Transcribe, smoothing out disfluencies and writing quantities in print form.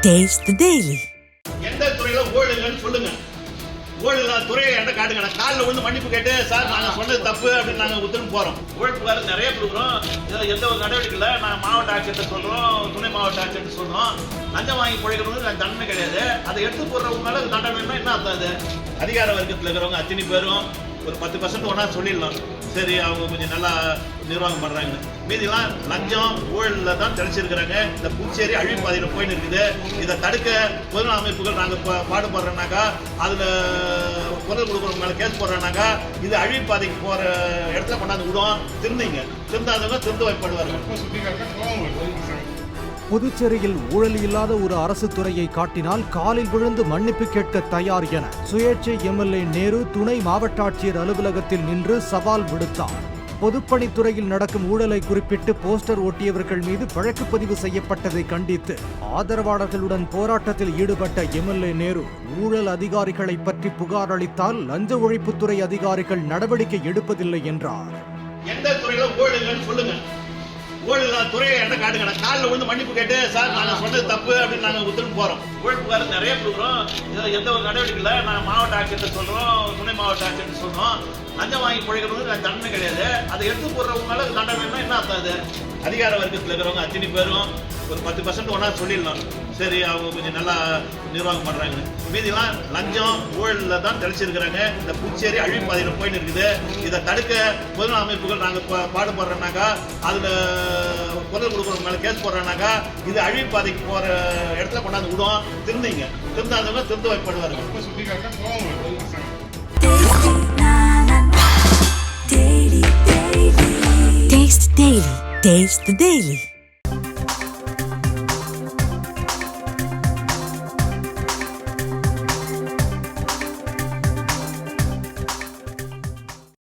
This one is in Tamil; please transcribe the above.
Taste the Daily. எந்த துறையில ஊழல் இல்லைன்னு சொல்லுங்க. ஊழல் இல்லாத துறையை என்கிட்ட காட்டுங்க. நான் காலில் விழுந்து மன்னிப்பு கேட்டு சார் நாங்கள் சொன்னது தப்பு அப்படின்னு நாங்கள் உத்தரவு போகிறோம். ஊழல் புகார் நிறைய கொடுக்குறோம். இதில் எந்த ஒரு நடவடிக்கை இல்லை. நாங்கள் மாவட்ட ஆட்சியர்கிட்ட சொல்கிறோம், துணை மாவட்ட ஆட்சியர்கிட்ட சொல்கிறோம். லஞ்சம் வாங்கி பிழைக்கிறது தண்டனை கிடையாது. அதை எடுத்து போடுறவங்க மேலே தண்டனைன்னா என்ன அர்த்தம்? அது அதிகார வர்க்கத்தில் இருக்கிறவங்க அத்தனை பேரும் ஒரு 10% ஒன்றா சொல்லிடலாம். சரி, அவங்க கொஞ்சம் நல்லா நிர்வாகம் பண்ணுறாங்க. மீதிலாம் லஞ்சம் ஊழலில் தான் தெளிச்சிருக்கிறாங்க. இந்த புதுச்சேரி அழிவுப்பாதையில் போயின்னு இருக்குது. இதை தடுக்க பொது அமைப்புகள் நாங்கள் பாடுபடுறோம்னாக்கா, அதில் குரல் கொடுக்குறவங்க மேலே கேஸ் போடுறோம்னாக்கா, இது அழிவுப்பாதைக்கு போகிற இடத்துல கொண்டாந்து விடும். திருந்திங்க, திருந்தாதவங்க திருந்து வைப்படுவார்கள். புதுச்சேரியில் ஊழல் இல்லாத ஒரு அரசு துறையை காட்டினால் காலில் விழுந்து மன்னிப்பு கேட்க தயார் என சுயேட்சை எம்எல்ஏ நேரு துணை மாவட்ட ஆட்சியர் அலுவலகத்தில் நின்று சவால் விடுத்தார். பொதுப்பணித்துறையில் நடக்கும் ஊழலை குறிப்பிட்டு போஸ்டர் ஒட்டியவர்கள் மீது வழக்கு பதிவு செய்யப்பட்டதை கண்டித்து ஆதரவாளர்களுடன் போராட்டத்தில் ஈடுபட்ட எம்எல்ஏ நேரு, ஊழல் அதிகாரிகளை பற்றி புகார் அளித்தால் லஞ்ச ஒழிப்புத்துறை அதிகாரிகள் நடவடிக்கை எடுப்பதில்லை என்றார். எந்த துறையில ஊழல் இல்லைன்னு சொல்லுங்க. ஊழல் இல்லாத துறையை என்கிட்ட காட்டுங்க. நான் காலில் விழுந்து மன்னிப்பு கேட்டு சார் நாங்கள் சொன்னது தப்பு அப்படின்னு நாங்கள் உத்தரவு போகிறோம். ஊழல் புகார் நிறைய கொடுக்குறோம். இதில் எந்த ஒரு நடவடிக்கை இல்லை. நாங்கள் மாவட்ட ஆட்சியர்கிட்ட சொல்கிறோம், துணை மாவட்ட ஆட்சியர்கிட்ட சொல்கிறோம். லஞ்சம் வாங்கி பிழைக்கிறது தண்டனை கிடையாது. அதை எடுத்து போடுறவங்க மேலே தண்டனைன்னா என்ன அர்த்தம்? அது அதிகார வர்க்கத்தில் இருக்கிறவங்க அத்தனை பேரும் ஒரு 10% ஒன்றா சொல்லிடலாம். சரி, அவங்க கொஞ்சம் நல்லா நிர்வாகம் பண்ணுறாங்க. மீதிலாம் லஞ்சம் ஊழலில் தான் தெளிச்சிருக்கிறாங்க. இந்த புதுச்சேரி அழிவுப்பாதையில் போயின்னு இருக்குது. இதை தடுக்க பொது அமைப்புகள் நாங்கள் பாடுபடுறோம்னாக்கா, அதில் குரல் கொடுக்குறவங்க மேலே கேஸ் போடுறோம்னாக்கா, இது அழிவுப்பாதைக்கு போகிற இடத்துல கொண்டாந்து விடும். திருந்திங்க, திருந்தாதவங்க திருந்து வைப்படுவார்கள். Taste Daily. Taste the Daily.